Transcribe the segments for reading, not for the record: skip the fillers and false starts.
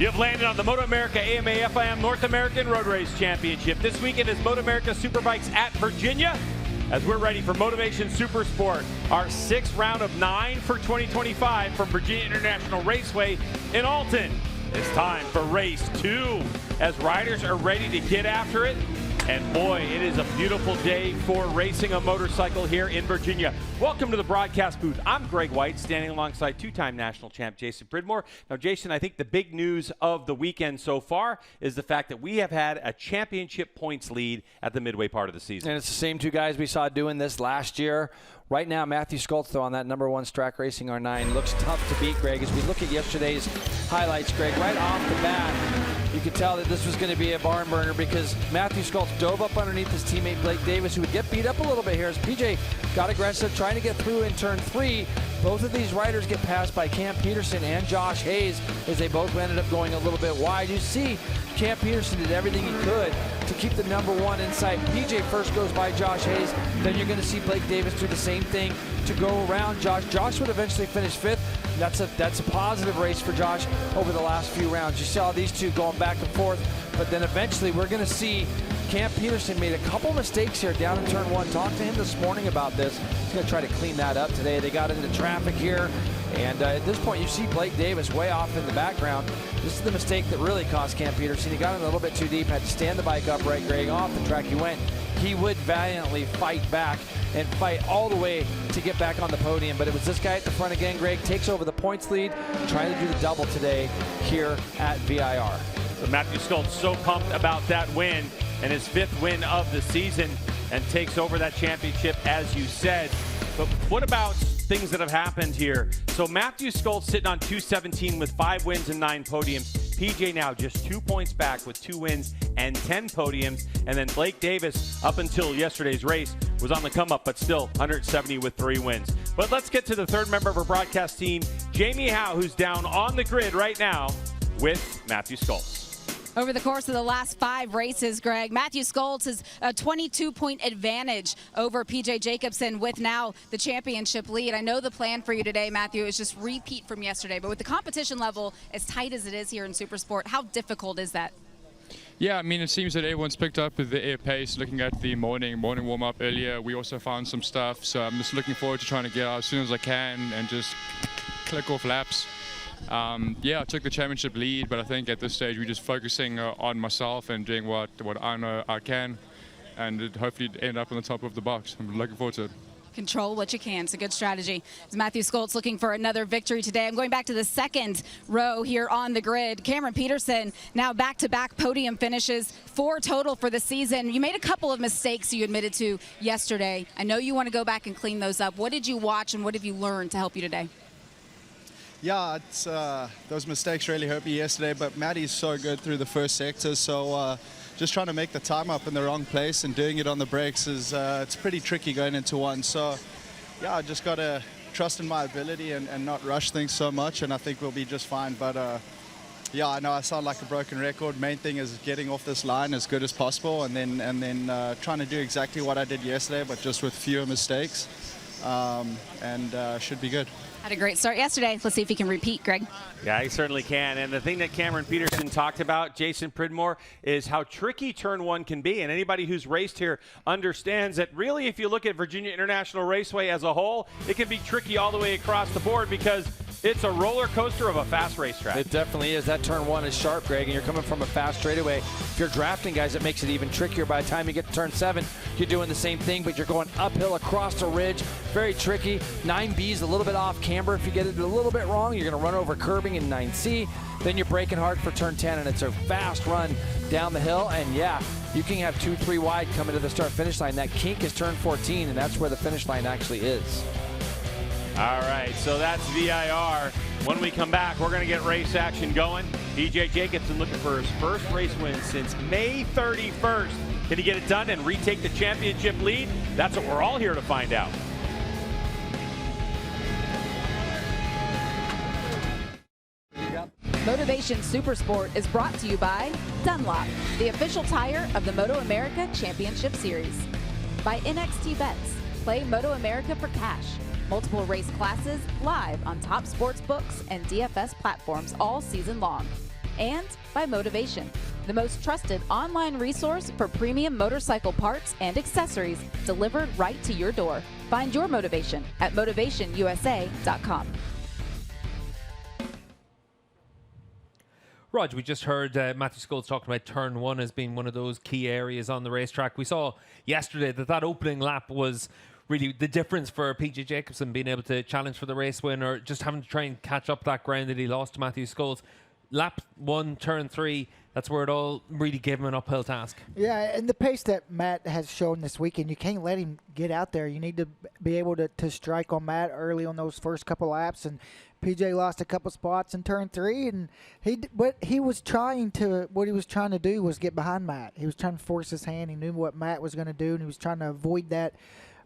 You have landed on the MotoAmerica AMA FIM North American Road Race Championship. This weekend is MotoAmerica Superbikes at Virginia as we're ready for Motovation Supersport, our 6th round of 9 for 2025 from Virginia International Raceway in Alton. It's time for race 2 as riders are ready to get after it. And boy, it is a beautiful day for racing a motorcycle here in Virginia. Welcome to the broadcast booth. I'm Greg White, standing alongside two-time national champ Jason Pridmore. Now, Jason, I think the big news of the weekend so far is the fact that we have had a championship points lead at the midway part of the season. And it's the same two guys we saw doing this last year. Right now, Matthew Skoltz, though, on that #1 Track Racing R9, looks tough to beat, Greg. As we look at yesterday's highlights, Greg, right off the bat, you could tell that this was going to be a barn burner because Matthew Skoltz dove up underneath his teammate Blake Davis, who would get beat up a little bit here as PJ got aggressive, trying to get through in turn 3. Both of these riders get passed by Cam Peterson and Josh Hayes as they both ended up going a little bit wide. You see Cam Peterson did everything he could to keep the #1 inside. PJ first goes by Josh Hayes, then you're going to see Blake Davis do the same thing to go around Josh. Josh would eventually finish 5th. That's a positive race for Josh over the last few rounds. You saw these two going back and forth, but then eventually we're going to see Cam Peterson made a couple mistakes here down in turn 1. Talked to him this morning about this. He's going to try to clean that up today. They got into traffic here, and at this point you see Blake Davis way off in the background. This is the mistake that really cost Cam Peterson. He got in a little bit too deep, had to stand the bike upright. Greg, off the track he went. He would valiantly fight back and fight all the way to get back on the podium, but it was this guy at the front again. Greg takes over the points lead, trying to do the double today here at VIR. So Matthew Skoltz so pumped about that win and his 5th win of the season and takes over that championship, as you said. But what about things that have happened here? So Matthew Skoltz sitting on 217 with 5 wins and 9 podiums. PJ now just 2 points back with 2 wins and 10 podiums. And then Blake Davis, up until yesterday's race, was on the come up, but still 170 with 3 wins. But let's get to the third member of our broadcast team, Jamie Howe, who's down on the grid right now with Matthew Skoltz. Over the course of the last 5 races, Greg, Matthew Skoltz has a 22-point advantage over PJ Jacobsen with now the championship lead. I know the plan for you today, Matthew, is just repeat from yesterday, but with the competition level as tight as it is here in Supersport, how difficult is that? Yeah, I mean, it seems that everyone's picked up with the air pace. Looking at the morning warm-up earlier, we also found some stuff, so I'm just looking forward to trying to get out as soon as I can and just click off laps. Yeah, I took the championship lead, but I think at this stage we're just focusing on myself and doing what I know I can, and hopefully end up on the top of the box. I'm looking forward to it. Control what you can. It's a good strategy. It's Matthew Skoltz looking for another victory today. I'm going back to the 2nd row here on the grid. Cameron Peterson now back-to-back podium finishes, 4 total for the season. You made a couple of mistakes you admitted to yesterday. I know you want to go back and clean those up. What did you watch and what have you learned to help you today? Yeah, those mistakes really hurt me yesterday, but Matty's so good through the first sector, so just trying to make the time up in the wrong place and doing it on the brakes is it's pretty tricky going into one. So yeah, I just got to trust in my ability and not rush things so much, and I think we'll be just fine. But yeah, I know I sound like a broken record. Main thing is getting off this line as good as possible, and then trying to do exactly what I did yesterday, but just with fewer mistakes, and should be good. Had a great start yesterday. Let's see if he can repeat, Greg. Yeah, he certainly can. And the thing that Cameron Peterson talked about, Jason Pridmore, is how tricky turn 1 can be. And anybody who's raced here understands that really, if you look at Virginia International Raceway as a whole, it can be tricky all the way across the board because it's a roller coaster of a fast racetrack. It definitely is. That turn 1 is sharp, Greg, and you're coming from a fast straightaway. If you're drafting guys, it makes it even trickier. By the time you get to turn 7, you're doing the same thing, but you're going uphill across a ridge. Very tricky. 9B's a little bit off camber. If you get it a little bit wrong, you're going to run over curbing in 9C. Then you're braking hard for turn 10, and it's a fast run down the hill. And yeah, you can have 2-3 wide coming to the start-finish line. That kink is turn 14, and that's where the finish line actually is. All right, so that's VIR. When we come back, we're going to get race action going. PJ Jacobsen looking for his first race win since May 31st. Can he get it done and retake the championship lead? That's what we're all here to find out. Motovation Supersport is brought to you by Dunlop, the official tire of the MotoAmerica Championship Series. By NXT Bets, play MotoAmerica for cash. Multiple race classes live on top sports books and DFS platforms all season long. and by Motovation, the most trusted online resource for premium motorcycle parts and accessories delivered right to your door. Find your motivation at motivationusa.com. Rog, we just heard Matthew Skoltz talking about turn 1 as being one of those key areas on the racetrack. We saw yesterday that opening lap was really the difference for PJ Jacobsen being able to challenge for the race win, or just having to try and catch up that ground that he lost to Matthew Skoltz. Lap 1, turn 3, that's where it all really gave him an uphill task. Yeah, and the pace that Matt has shown this weekend, you can't let him get out there. You need to be able to strike on Matt early on those first couple laps, and PJ lost a couple spots in turn 3, and what he was trying to do was get behind Matt. He was trying to force his hand. He knew what Matt was going to do, and he was trying to avoid that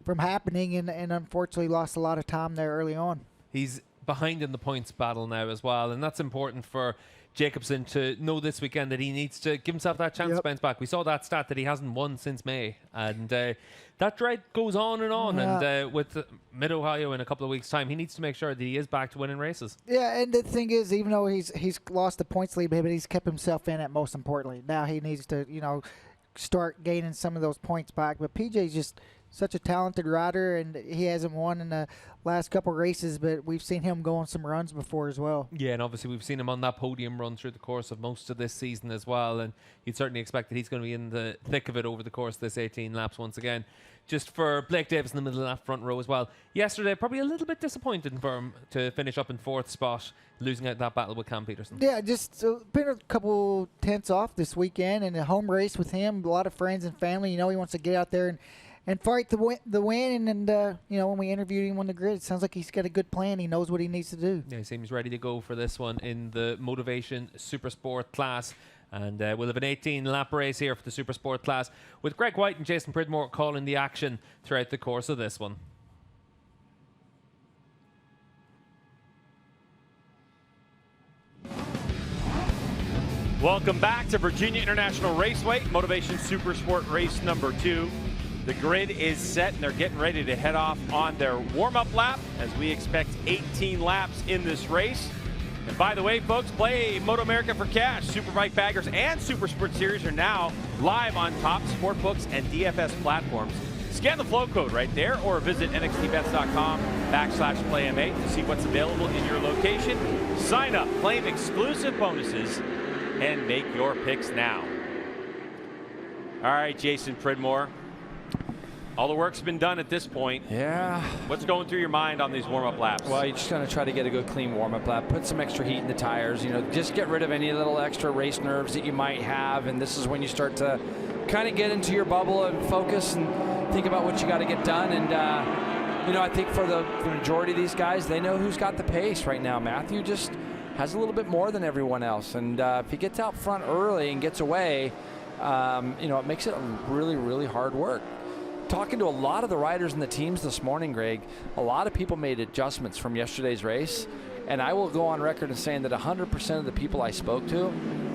from happening, and unfortunately lost a lot of time there early on. He's behind in the points battle now as well, and that's important for Jacobsen to know this weekend that he needs to give himself that chance to bounce back. We saw that stat that he hasn't won since May, and that dread goes on and on. And with Mid-Ohio in a couple of weeks' time, he needs to make sure that he is back to winning races. Yeah, and the thing is, even though he's lost the points lead, but he's kept himself in it most importantly. Now he needs to, start gaining some of those points back. But PJ's just such a talented rider, and he hasn't won in the last couple races, but we've seen him go on some runs before as well. Yeah, and obviously we've seen him on that podium run through the course of most of this season as well, and you'd certainly expect that he's going to be in the thick of it over the course of this 18 laps once again. Just for Blake Davis in the middle of that front row as well. Yesterday, probably a little bit disappointing for him to finish up in 4th spot, losing out that battle with Cam Peterson. Yeah, just been a couple tenths off this weekend, and a home race with him, a lot of friends and family. He wants to get out there and fight the win. And when we interviewed him on the grid, it sounds like he's got a good plan. He knows what he needs to do. Yeah, he seems ready to go for this one in the Motovation Supersport class. And we'll have an 18-lap race here for the Supersport class, with Greg White and Jason Pridmore calling the action throughout the course of this one. Welcome back to Virginia International Raceway, Motovation Supersport race number 2. The grid is set, and they're getting ready to head off on their warm-up lap, as we expect 18 laps in this race. And by the way, folks, play MotoAmerica for cash. Superbike baggers and Supersport series are now live on top sportbooks and DFS platforms. Scan the flow code right there, or visit nxtbets.com/playma to see what's available in your location. Sign up, claim exclusive bonuses, and make your picks now. All right, Jason Pridmore. All the work's been done at this point. Yeah. What's going through your mind on these warm-up laps? Well, you're just going to try to get a good, clean warm-up lap. Put some extra heat in the tires. Just get rid of any little extra race nerves that you might have. And this is when you start to kind of get into your bubble and focus and think about what you got to get done. And, I think for the majority of these guys, they know who's got the pace right now. Matthew just has a little bit more than everyone else. And if he gets out front early and gets away, it makes it really, really hard work. Talking to a lot of the riders and the teams this morning, Greg, a lot of people made adjustments from yesterday's race, and I will go on record as saying that 100% of the people I spoke to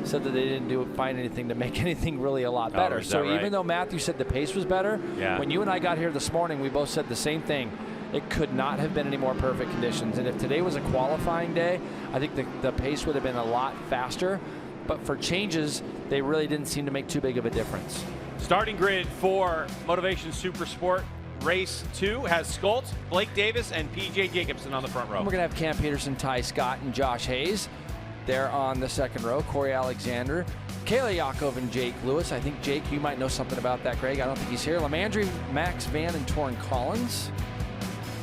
said that they didn't find anything to make anything really a lot better. So right? Even though Matthew said the pace was better, when you and I got here this morning, we both said the same thing. It could not have been any more perfect conditions, and if today was a qualifying day, I think the pace would have been a lot faster, but for changes, they really didn't seem to make too big of a difference. Starting grid for Motovation Supersport race 2 has Skoltz, Blake Davis, and PJ Jacobsen on the front row. We're going to have Cam Peterson, Ty Scott, and Josh Hayes there on the second row. Corey Alexander, Kayla Yakov, and Jake Lewis. I think, Jake, you might know something about that, Greg. I don't think he's here. Lamandry, Max Van, and Torrin Collins.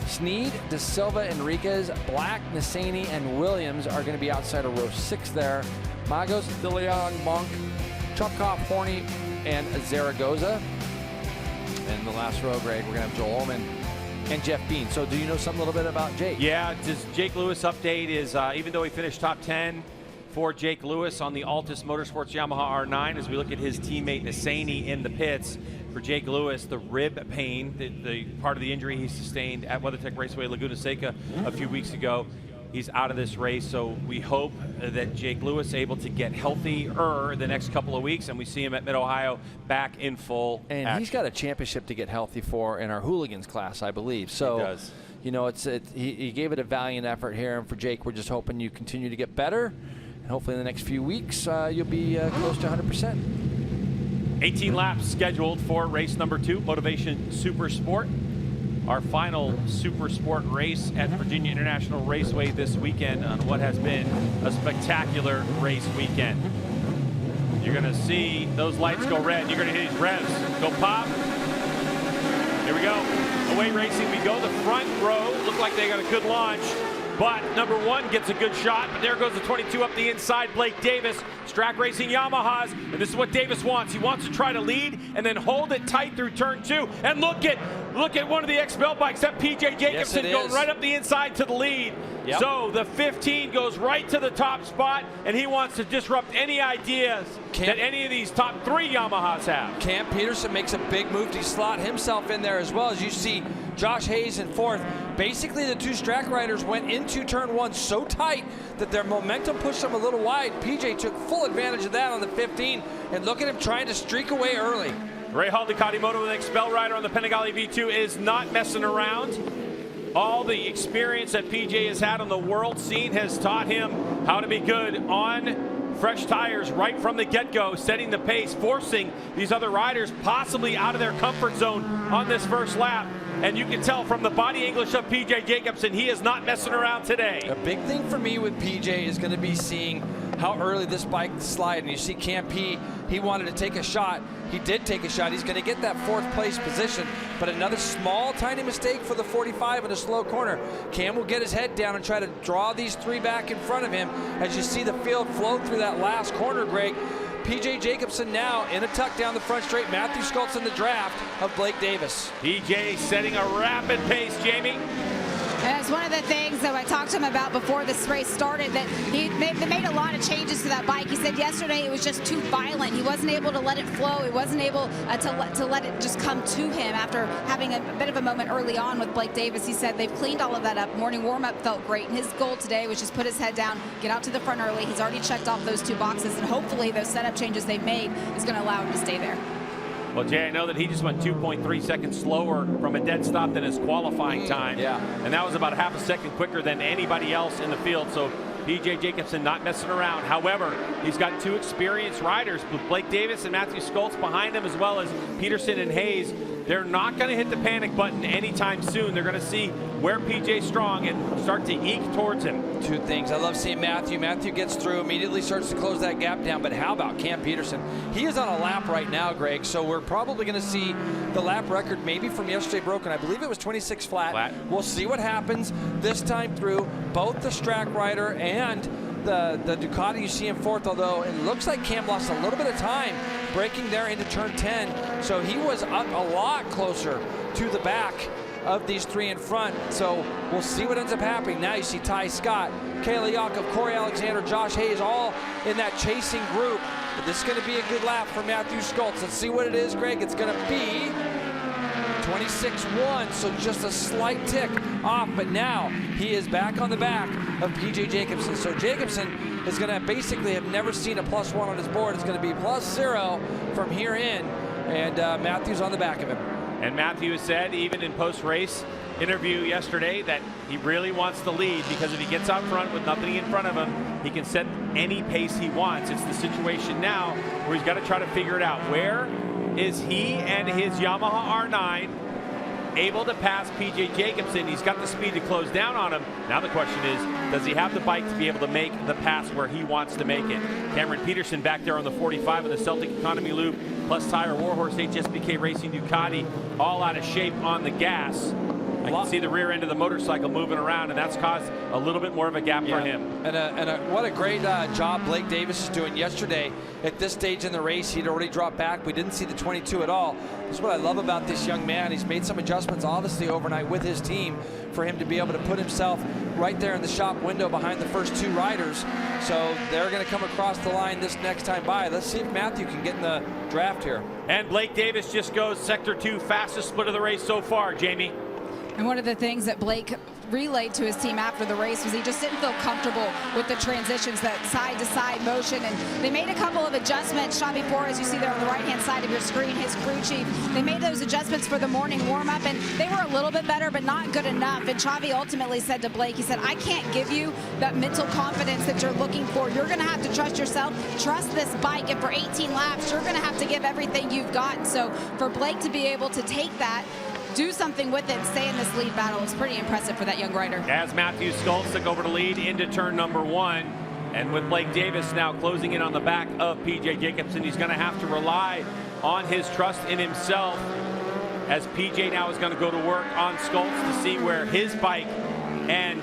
Sneed, De Silva, Enriquez, Black, Nassani, and Williams are going to be outside of row 6 there. Magos, De Leon, Monk, Chopkoff, Horney, and Zaragoza. And the last row, Greg, we're going to have Joel Ullman and Jeff Bean. So do you know something a little bit about Jake? Yeah, Jake Lewis update is, even though he finished top 10 for Jake Lewis on the Altus Motorsports Yamaha R9, as we look at his teammate Nassani in the pits, for Jake Lewis, the rib pain, the part of the injury he sustained at WeatherTech Raceway Laguna Seca a few weeks ago, he's out of this race, so we hope that Jake Lewis able to get healthier the next couple of weeks, and we see him at Mid-Ohio back in full And action. He's got a championship to get healthy for in our hooligans class, I believe. So, he does. He gave it a valiant effort here, and for Jake, we're just hoping you continue to get better And hopefully in the next few weeks, you'll be close to 100%. 18 laps scheduled for race number 2, Motovation Supersport. Our final Supersport race at Virginia International Raceway this weekend on what has been a spectacular race weekend. You're going to see those lights go red. You're going to hear these revs go pop. Here we go. Away racing we go. The front row look like they got a good launch. But number 1 gets a good shot, but there goes the 22 up the inside, Blake Davis. Track racing Yamahas, and this is what Davis wants. He wants to try to lead and then hold it tight through turn 2. And look at one of the XBL bikes, that PJ Jacobson going right up the inside to the lead. Yep. So the 15 goes right to the top spot, and he wants to disrupt any ideas that any of these top 3 Yamahas have. Cam Peterson makes a big move to slot himself in there as well. As you see Josh Hayes in 4th. Basically, the 2 Strack riders went into turn 1 so tight that their momentum pushed them a little wide. PJ took full advantage of that on the 15, and look at him trying to streak away early. Ray Hall Ducati Moto with an XPEL rider on the Panigale V2 is not messing around. All the experience that PJ has had on the world scene has taught him how to be good on fresh tires right from the get-go, setting the pace, forcing these other riders possibly out of their comfort zone on this first lap. And you can tell from the body English of PJ Jacobson, he is not messing around today. A big thing for me with PJ is going to be seeing how early this bike slide. And you see Cam P, he wanted to take a shot. He did take a shot. He's going to get that 4th place position. But another small, tiny mistake for the 45 in a slow corner. Cam will get his head down and try to draw these 3 back in front of him. As you see the field flow through that last corner, Greg. PJ Jacobson now in a tuck down the front straight. Matthew Scults in the draft of Blake Davis. PJ setting a rapid pace, Jamie. And it's one of the things that I talked to him about before this race started, that they made a lot of changes to that bike. He said yesterday it was just too violent. He wasn't able to let it flow. He wasn't able to let it just come to him after having a bit of a moment early on with Blake Davis. He said they've cleaned all of that up. Morning warm-up felt great, and his goal today was just put his head down, get out to the front early. He's already checked off those 2 boxes, and hopefully those setup changes they've made is going to allow him to stay there. Well, Jay, I know that he just went 2.3 seconds slower from a dead stop than his qualifying time. Yeah. And that was about half a second quicker than anybody else in the field. So PJ Jacobson not messing around. However, he's got 2 experienced riders with Blake Davis and Matthew Scults behind him, as well as Peterson and Hayes. They're not going to hit the panic button anytime soon. They're going to see where PJ's strong and start to eke towards him. 2 things. I love seeing Matthew. Matthew gets through, immediately starts to close that gap down. But how about Cam Peterson? He is on a lap right now, Greg. So we're probably going to see the lap record maybe from yesterday broken. I believe it was 26 flat. We'll see what happens this time through. Both the Strack rider and the Ducati you see in 4th, although it looks like Cam lost a little bit of time breaking there into turn 10. So he was up a lot closer to the back of these 3 in front. So we'll see what ends up happening. Now you see Ty Scott, Kayla Yakov, Corey Alexander, Josh Hayes all in that chasing group. But this is going to be a good lap for Matthew Scults. Let's see what it is, Greg. It's going to be 26.1, so just a slight tick off, but now he is back on the back of PJ Jacobson. So Jacobson is going to basically have never seen a +1 on his board. It's going to be +0 from here in, and Matthew's on the back of him. And Matthew has said, even in post-race interview yesterday, that he really wants to lead, because if he gets out front with nothing in front of him, he can set any pace he wants. It's the situation now where he's got to try to figure it out. Where is he and his Yamaha R9 able to pass PJ Jacobson? He's got the speed to close down on him. Now the question is, does he have the bike to be able to make the pass where he wants to make it? Cameron Peterson back there on the 45 of the Celtic Economy Loop, plus Tire Warhorse HSBK Racing Ducati, all out of shape on the gas. I can see the rear end of the motorcycle moving around, and that's caused a little bit more of a gap for him. And what a great job Blake Davis is doing yesterday. At this stage in the race, he'd already dropped back. We didn't see the 22 at all. This is what I love about this young man. He's made some adjustments, obviously, overnight with his team for him to be able to put himself right there in the shop window behind the first 2 riders. So they're going to come across the line this next time by. Let's see if Matthew can get in the draft here. And Blake Davis just goes sector 2, fastest split of the race so far, Jamie. And one of the things that Blake relayed to his team after the race was he just didn't feel comfortable with the transitions, that side-to-side motion, and they made a couple of adjustments. Xavi Flores, you see there on the right-hand side of your screen, his crew chief, they made those adjustments for the morning warm-up, and they were a little bit better, but not good enough. And Xavi ultimately said to Blake, he said, I can't give you that mental confidence that you're looking for. You're going to have to trust yourself, trust this bike, and for 18 laps, you're going to have to give everything you've got. And so for Blake to be able to take that, do something with it, and stay in this lead battle is pretty impressive for that young rider. As Matthew Schultz took over the lead into turn number 1, and with Blake Davis now closing in on the back of PJ Jacobsen, he's going to have to rely on his trust in himself, as PJ now is going to go to work on Schultz to see where his bike and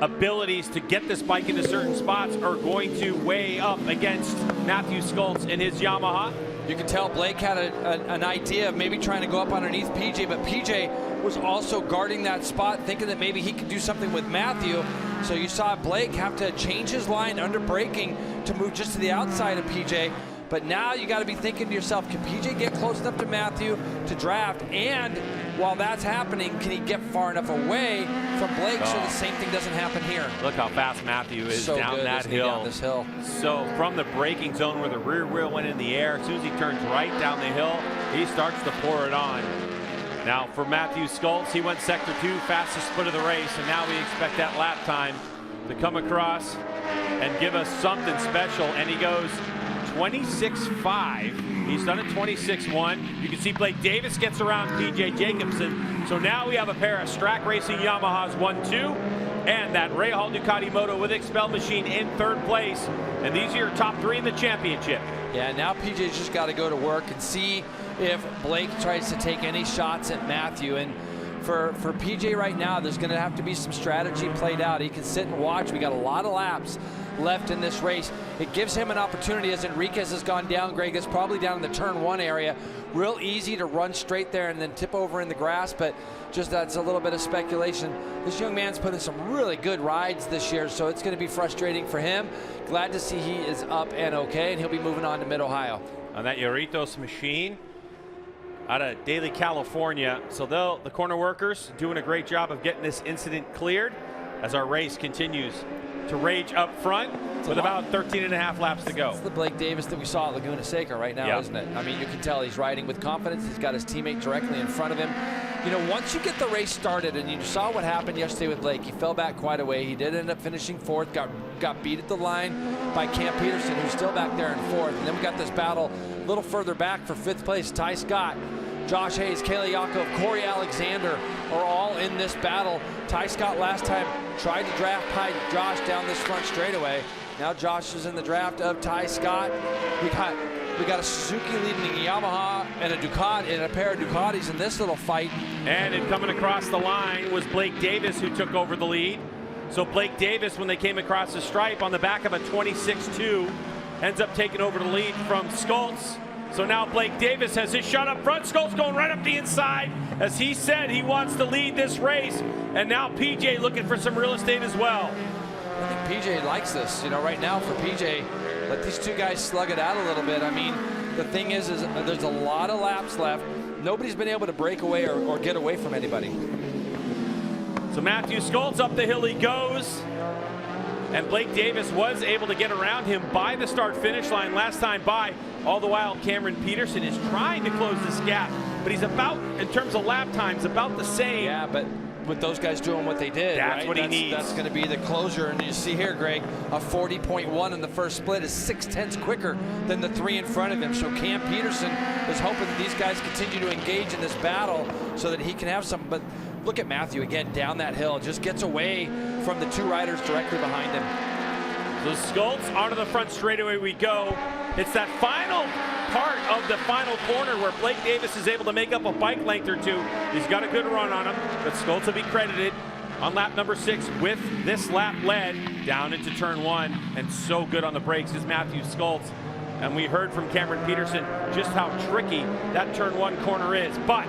abilities to get this bike into certain spots are going to weigh up against Matthew Schultz and his Yamaha. You can tell Blake had an idea of maybe trying to go up underneath PJ, but PJ was also guarding that spot, thinking that maybe he could do something with Matthew. So you saw Blake have to change his line under braking to move just to the outside of PJ. But now you got to be thinking to yourself, can PJ get close enough to Matthew to draft? And while that's happening, can he get far enough away from Blake so the same thing doesn't happen here? Look how fast Matthew is So down good, that isn't he, hill. down this hill. So from the braking zone where the rear wheel went in the air, as soon as he turns right down the hill, he starts to pour it on. Now for Matthew Schultz, he went sector 2, fastest split of the race, and now we expect that lap time to come across and give us something special, and he goes 26.5. He's done it 26.1. You can see Blake Davis gets around PJ Jacobsen. So now we have a pair of Strack Racing Yamahas 1-2 and that Ray Hall Ducati Moto with Expel Machine in 3rd place. And these are your top 3 in the championship. Yeah, now PJ's just got to go to work and see if Blake tries to take any shots at Matthew. And for PJ right now, there's going to have to be some strategy played out. He can sit and watch. We got a lot of laps left in this race. It gives him an opportunity, as Enriquez has gone down, Greg. It's probably down in the turn 1 area. Real easy to run straight there and then tip over in the grass, but just that's a little bit of speculation. This young man's put in some really good rides this year, so it's going to be frustrating for him. Glad to see he is up and okay, and he'll be moving on to Mid-Ohio. On that Lloritos machine out of Daly, California. So the corner workers doing a great job of getting this incident cleared as our race continues to rage up front with about 13.5 laps to go. It's the Blake Davis that we saw at Laguna Seca right now, isn't it? I mean, you can tell he's riding with confidence. He's got his teammate directly in front of him. You know, once you get the race started, and you saw what happened yesterday with Blake, he fell back quite a way. He did end up finishing 4th, got beat at the line by Cam Peterson, who's still back there in 4th. And then we got this battle a little further back for 5th place. Ty Scott, Josh Hayes, Kayla Yakov, Corey Alexander are all in this battle. Ty Scott last time tried to draft Josh down this front straightaway. Now Josh is in the draft of Ty Scott. We got a Suzuki leading a Yamaha and a Ducati and a pair of Ducatis in this little fight. And in coming across the line was Blake Davis, who took over the lead. So Blake Davis, when they came across the stripe on the back of a 26.2, ends up taking over the lead from Schultz. So now Blake Davis has his shot up front. Schultz going right up the inside. As he said, he wants to lead this race. And now PJ looking for some real estate as well. I think PJ likes this. You know, right now for PJ, let these two guys slug it out a little bit. I mean, the thing is there's a lot of laps left. Nobody's been able to break away or get away from anybody. So Matthew Schultz up the hill he goes. And Blake Davis was able to get around him by the start-finish line last time by. All the while, Cameron Peterson is trying to close this gap, but he's about, in terms of lap times, about the same. Yeah, but with those guys doing what they did, that's what he needs. That's going to be the closure. And you see here, Greg, a 40.1 in the first split is 0.6 quicker than the 3 in front of him. So Cam Peterson is hoping that these guys continue to engage in this battle so that he can have some. But look at Matthew again down that hill, just gets away from the 2 riders directly behind him. So Schultz onto the front straightaway we go. It's that final part of the final corner where Blake Davis is able to make up a bike length or 2. He's got a good run on him, but Schultz will be credited on lap number 6 with this lap led down into turn 1, and so good on the brakes is Matthew Schultz. And we heard from Cameron Peterson just how tricky that turn 1 corner is, but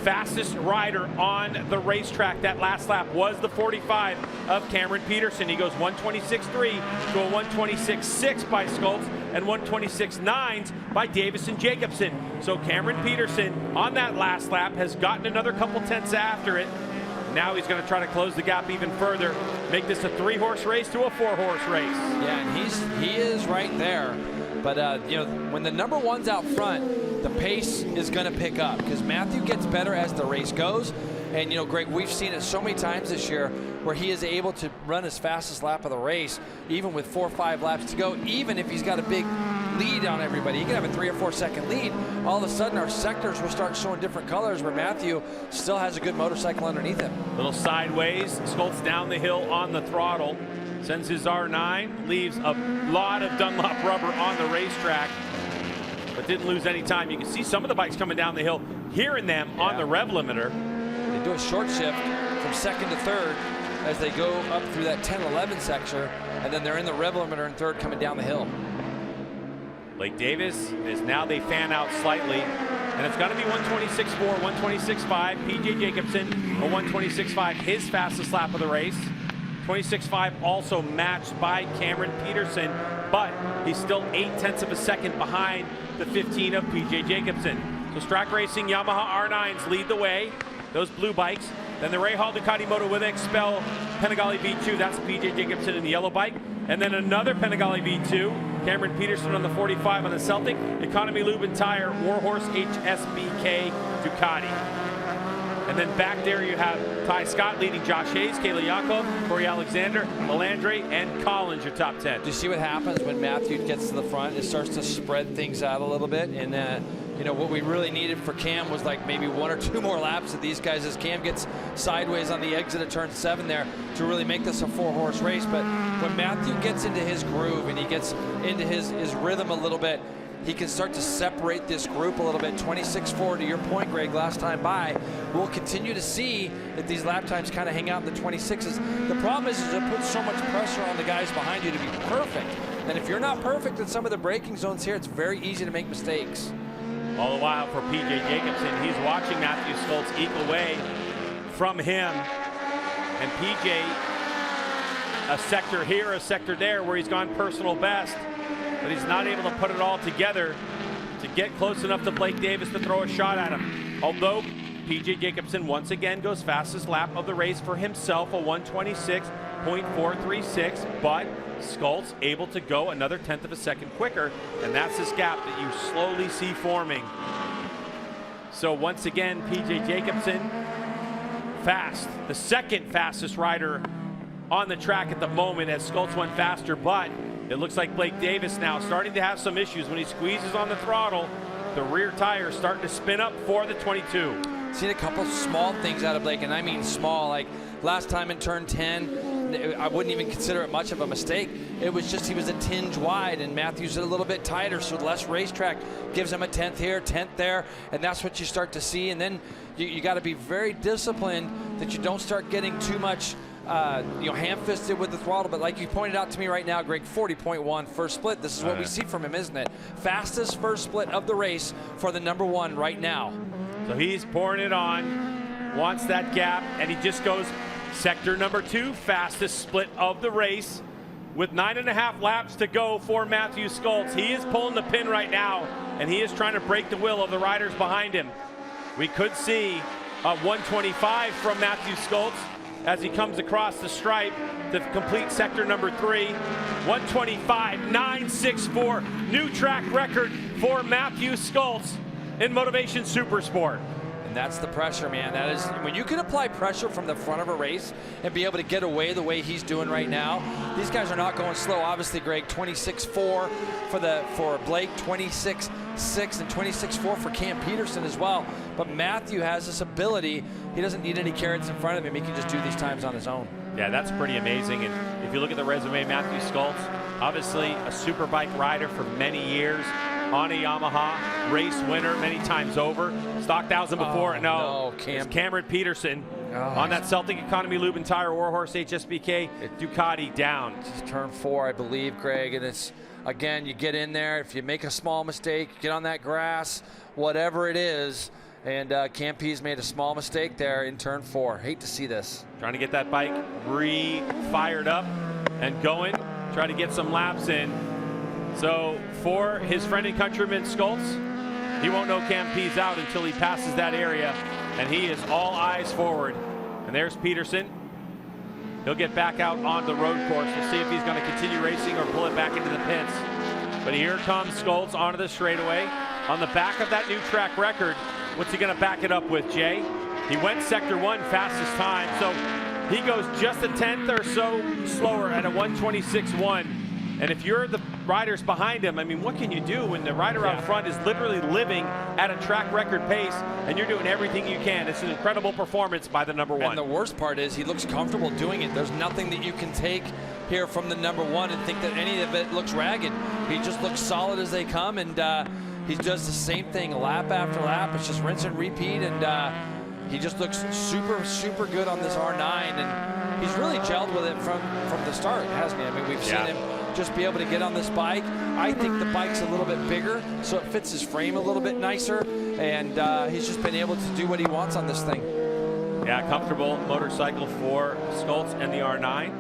fastest rider on the racetrack that last lap was the 45 of Cameron Peterson. He goes 126.3 to a 126.6 by Schultz and 126.9 by Davis and Jacobsen. So Cameron Peterson on that last lap has gotten another couple tenths after it. Now he's going to try to close the gap even further, make this a 3-horse race to a 4-horse race. Yeah, and he is right there. But you know, when the number one's out front, the pace is going to pick up because Matthew gets better as the race goes. And you know, Greg, we've seen it so many times this year where he is able to run his fastest lap of the race, even with 4 or 5 laps to go, even if he's got a big lead on everybody. He can have a 3 or 4 second lead. All of a sudden, our sectors will start showing different colors where Matthew still has a good motorcycle underneath him. Little sideways, Scholz down the hill on the throttle, sends his R9, leaves a lot of Dunlop rubber on the racetrack, but didn't lose any time. You can see some of the bikes coming down the hill, hearing them on the rev limiter. They do a short shift from second to third as they go up through that 10-11 sector, and then they're in the rev limiter in third coming down the hill. Blake Davis is now, they fan out slightly, and it's going to be 126.4, 126.5. PJ Jacobsen, a 126.5, his fastest lap of the race. 26.5 also matched by Cameron Peterson, but he's still 0.8 of a second behind the 15 of PJ Jacobsen. So Strack Racing Yamaha R9s lead the way, those blue bikes. Then the Ray Hall Ducati Moto with Expel Panigale V2, that's PJ Jacobsen in the yellow bike. And then another Panigale V2, Cameron Peterson on the 45 on the Celtic, Economy Lube and Tire, Warhorse HSBK Ducati. And then back there you have Ty Scott leading Josh Hayes, Kayla Yakov, Corey Alexander, Melandre, and Collins, your top 10. Do you see what happens when Matthew gets to the front? It starts to spread things out a little bit. And you know, what we really needed for Cam was like maybe 1 or 2 more laps of these guys as Cam gets sideways on the exit of turn 7 there to really make this a 4-horse race. But when Matthew gets into his groove and he gets into his rhythm a little bit, he can start to separate this group a little bit. 26.4 to your point, Greg, last time by. We'll continue to see that these lap times kind of hang out in the 26s. The problem is it puts so much pressure on the guys behind you to be perfect. And if you're not perfect in some of the braking zones here, it's very easy to make mistakes. All the while for PJ Jacobsen, he's watching Matthew Scholz eke away from him. And PJ, a sector here, a sector there, where he's gone personal best, but he's not able to put it all together to get close enough to Blake Davis to throw a shot at him. Although PJ Jacobsen once again goes fastest lap of the race for himself, a 126.436, but Scholz able to go another 1/10 of a second quicker, and that's this gap that you slowly see forming. So once again, PJ Jacobsen fast, the second fastest rider on the track at the moment as Scholz went faster, but it looks like Blake Davis now starting to have some issues when he squeezes on the throttle. The rear tire is starting to spin up for the 22. Seen a couple small things out of Blake, and I mean small, like last time in turn 10, I wouldn't even consider it much of a mistake. It was just he was a tinge wide, and Matthews a little bit tighter, so less racetrack gives him a 10th here, 10th there, and that's what you start to see. And then you got to be very disciplined that you don't start getting too much you know, ham-fisted with the throttle. But like you pointed out to me right now, Greg, 40.1 first split. This is what we see from him, isn't it? Fastest first split of the race for the number 1 right now. So he's pouring it on, wants that gap, and he just goes sector number 2, fastest split of the race with 9.5 laps to go for Matthew Scholz. He is pulling the pin right now, and he is trying to break the will of the riders behind him. We could see a 125 from Matthew Scholz as he comes across the stripe to complete sector number 3. 125.964, new track record for Matthew Scholz in Motovation Supersport. And that's the pressure, man. That is, when you can apply pressure from the front of a race and be able to get away the way he's doing right now. These guys are not going slow. Obviously, Greg, 26.4 for Blake, 26.6 and 26.4 for Cam Peterson as well. But Matthew has this ability. He doesn't need any carrots in front of him. He can just do these times on his own. Yeah, that's pretty amazing. And if you look at the resume, Matthew Scholz, obviously a superbike rider for many years, on a Yamaha, race winner many times over. Stock 1000 before. Cameron Peterson on that Celtic Economy Lube and Tire Warhorse HSBK Ducati down. It's turn 4, I believe, Greg, and it's, again, you get in there. If you make a small mistake, get on that grass, whatever it is. And Cam P's made a small mistake there in turn 4. Hate to see this. Trying to get that bike re-fired up and going. Try to get some laps in. So for his friend and countryman Scholz, he won't know Cam P's out until he passes that area, and he is all eyes forward. And And there's Peterson. He'll get back out on the road course. We'll see if he's going to continue racing or pull it back into the pits. But here comes Schultz onto the straightaway. On the back of that new track record, what's he going to back it up with, Jay? He went sector 1 fastest time, so he goes just a tenth or so slower at a 1:26.1. And if you're the riders behind him, I mean, what can you do when the rider out front is literally living at a track record pace and you're doing everything you can? It's an incredible performance by the number 1. And the worst part is he looks comfortable doing it. There's nothing that you can take here from the number 1 and think that any of it looks ragged. He just looks solid as they come, and he does the same thing lap after lap. It's just rinse and repeat, and he just looks super, super good on this R9, and he's really gelled with it from the start, hasn't he? I mean, we've seen him just be able to get on this bike. I think the bike's a little bit bigger, so it fits his frame a little bit nicer, and he's just been able to do what he wants on this thing. Yeah, comfortable motorcycle for Schultz and the R9.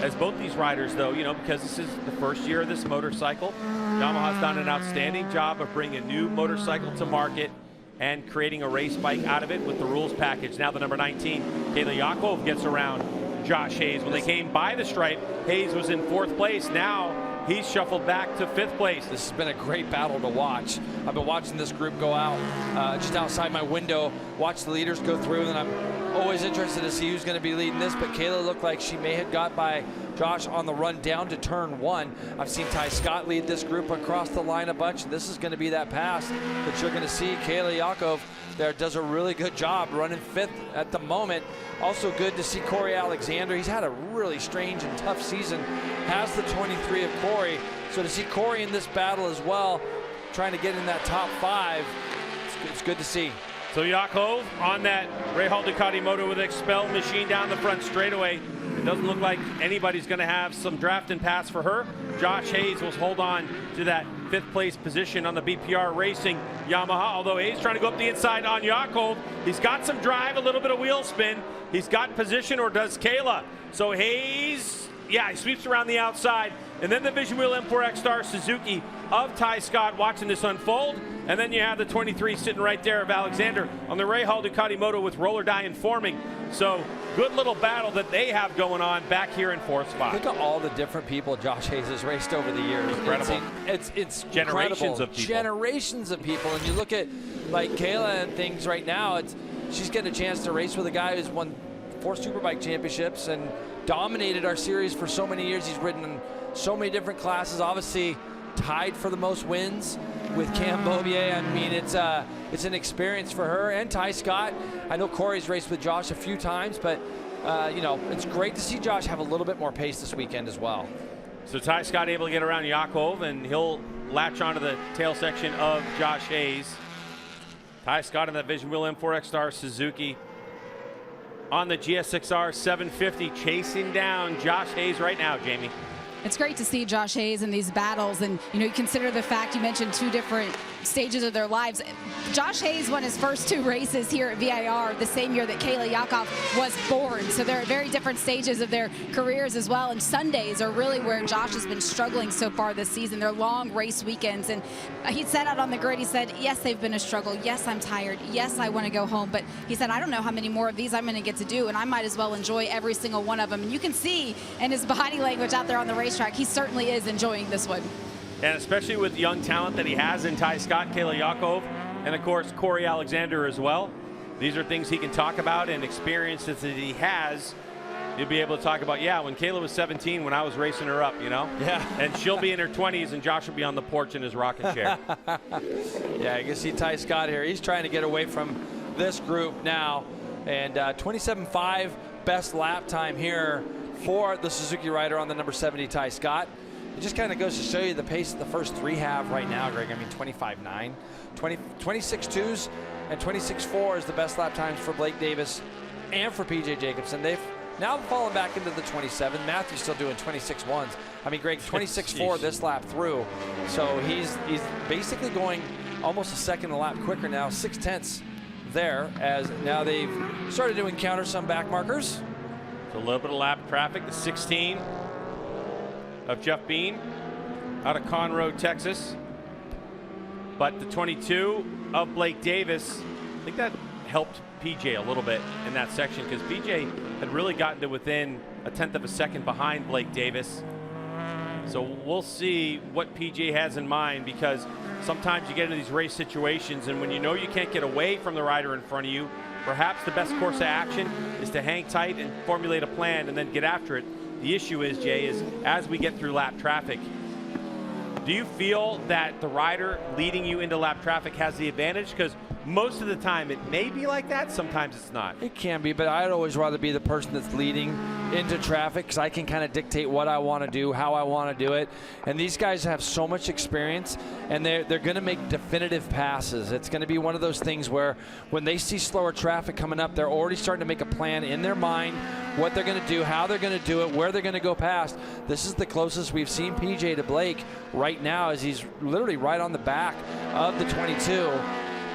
As both these riders, though, you know, because this is the first year of this motorcycle, Yamaha's done an outstanding job of bringing a new motorcycle to market and creating a race bike out of it with the rules package. Now the number 19, Kayla Yakov, gets around Josh Hayes. When they came by the stripe, Hayes was in 4th place. Now he's shuffled back to 5th place. This has been a great battle to watch. I've been watching this group go out just outside my window, watch the leaders go through, and I'm always interested to see who's going to be leading this, but Kayla looked like she may have got by Josh on the run down to turn 1. I've seen Ty Scott lead this group across the line a bunch, and this is going to be that pass that you're going to see. Kayla Yakov there does a really good job running 5th at the moment. Also good to see Corey Alexander. He's had a really strange and tough season. Has the 23 of Corey. So to see Corey in this battle as well, trying to get in that top 5, it's good to see. So Yakov on that Rahal Ducati motor with Expel machine down the front straightaway. It doesn't look like anybody's going to have some draft and pass for her. Josh Hayes will hold on to that 5th place position on the BPR Racing Yamaha, although Hayes trying to go up the inside on Yakov. He's got some drive, a little bit of wheel spin. He's got position, or does Kayla. So Hayes, yeah, he sweeps around the outside. And then the Vision Wheel M4X Star Suzuki of Ty Scott watching this unfold. And then you have the 23 sitting right there of Alexander on the Rahal Ducati moto with roller die informing. So good little battle that they have going on back here in 4th spot. Look at all the different people Josh Hayes has raced over the years. Incredible. It's generations incredible. of people. Generations of people. And you look at like Kayla and things right now, she's getting a chance to race with a guy who's won 4 Superbike championships and dominated our series for so many years. He's ridden in so many different classes, obviously tied for the most wins with Cam Beaubier. I mean, it's an experience for her and Ty Scott. I know Corey's raced with Josh a few times, but you know, it's great to see Josh have a little bit more pace this weekend as well. So Ty Scott able to get around Yakov, and he'll latch onto the tail section of Josh Hayes. Ty Scott in that Vision Wheel M4X Star Suzuki on the GSXR 750, chasing down Josh Hayes right now, Jamie. It's great to see Josh Hayes in these battles, and you know, you consider the fact you mentioned 2 different stages of their lives. Josh Hayes won his first 2 races here at VIR the same year that Kayla Yakov was born, so they're at very different stages of their careers as well. And Sundays are really where Josh has been struggling so far this season. They're long race weekends, and he said out on the grid, he said, yes, they've been a struggle. Yes, I'm tired. Yes, I want to go home. But he said, I don't know how many more of these I'm going to get to do, and I might as well enjoy every single one of them. And you can see in his body language out there on the racetrack, he certainly is enjoying this one. And especially with the young talent that he has in Ty Scott, Kayla Yakov, and of course Corey Alexander as well. These are things he can talk about and experiences that he has. You'll be able to talk about, yeah, when Kayla was 17, when I was racing her up, you know? Yeah. And she'll be in her 20s, and Josh will be on the porch in his rocking chair. Yeah, you can see Ty Scott here. He's trying to get away from this group now. And 27.5 best lap time here for the Suzuki rider on the number 70, Ty Scott. It just kind of goes to show you the pace that the first 3 have right now, Greg. I mean, 25.9, 26.2s, and 26.4 is the best lap times for Blake Davis and for PJ Jacobson. They've now fallen back into the 27. Matthew's still doing 26.1s. I mean, Greg, 26.4 this lap through. So he's basically going almost a second a lap quicker now, 0.6 there, as now they've started to encounter some back markers. So a little bit of lap traffic, the 16 of Jeff Bean out of Conroe, Texas. But the 22 of Blake Davis, I think that helped PJ a little bit in that section because PJ had really gotten to within a 1/10 of a second behind Blake Davis. So we'll see what PJ has in mind, because sometimes you get into these race situations and when you know you can't get away from the rider in front of you, perhaps the best course of action is to hang tight and formulate a plan and then get after it. The issue is, Jay, is as we get through lap traffic, do you feel that the rider leading you into lap traffic has the advantage? Because most of the time it may be like that, sometimes it's not. It can be, but I'd always rather be the person that's leading into traffic because I can kind of dictate what I want to do, how I want to do it. And these guys have so much experience, and they're going to make definitive passes. It's going to be one of those things where when they see slower traffic coming up, they're already starting to make a plan in their mind, what they're going to do, how they're going to do it, where they're going to go past. This is the closest we've seen PJ to Blake right now, as he's literally right on the back of the 22.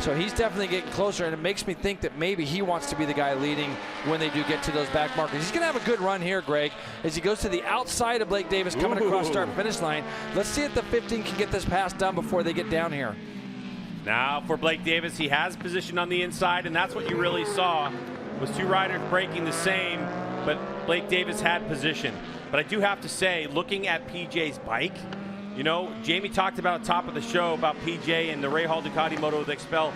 So he's definitely getting closer, and it makes me think that maybe he wants to be the guy leading when they do get to those back markers. He's going to have a good run here, Greg, as he goes to the outside of Blake Davis coming across start-finish line. Let's see if the 15 can get this pass done before they get down here. Now for Blake Davis, he has position on the inside, and that's what you really saw, was two riders breaking the same, but Blake Davis had position. But I do have to say, looking at PJ's bike, you know, Jamie talked about at the top of the show about PJ and the Ray Hall Ducati Moto XPEL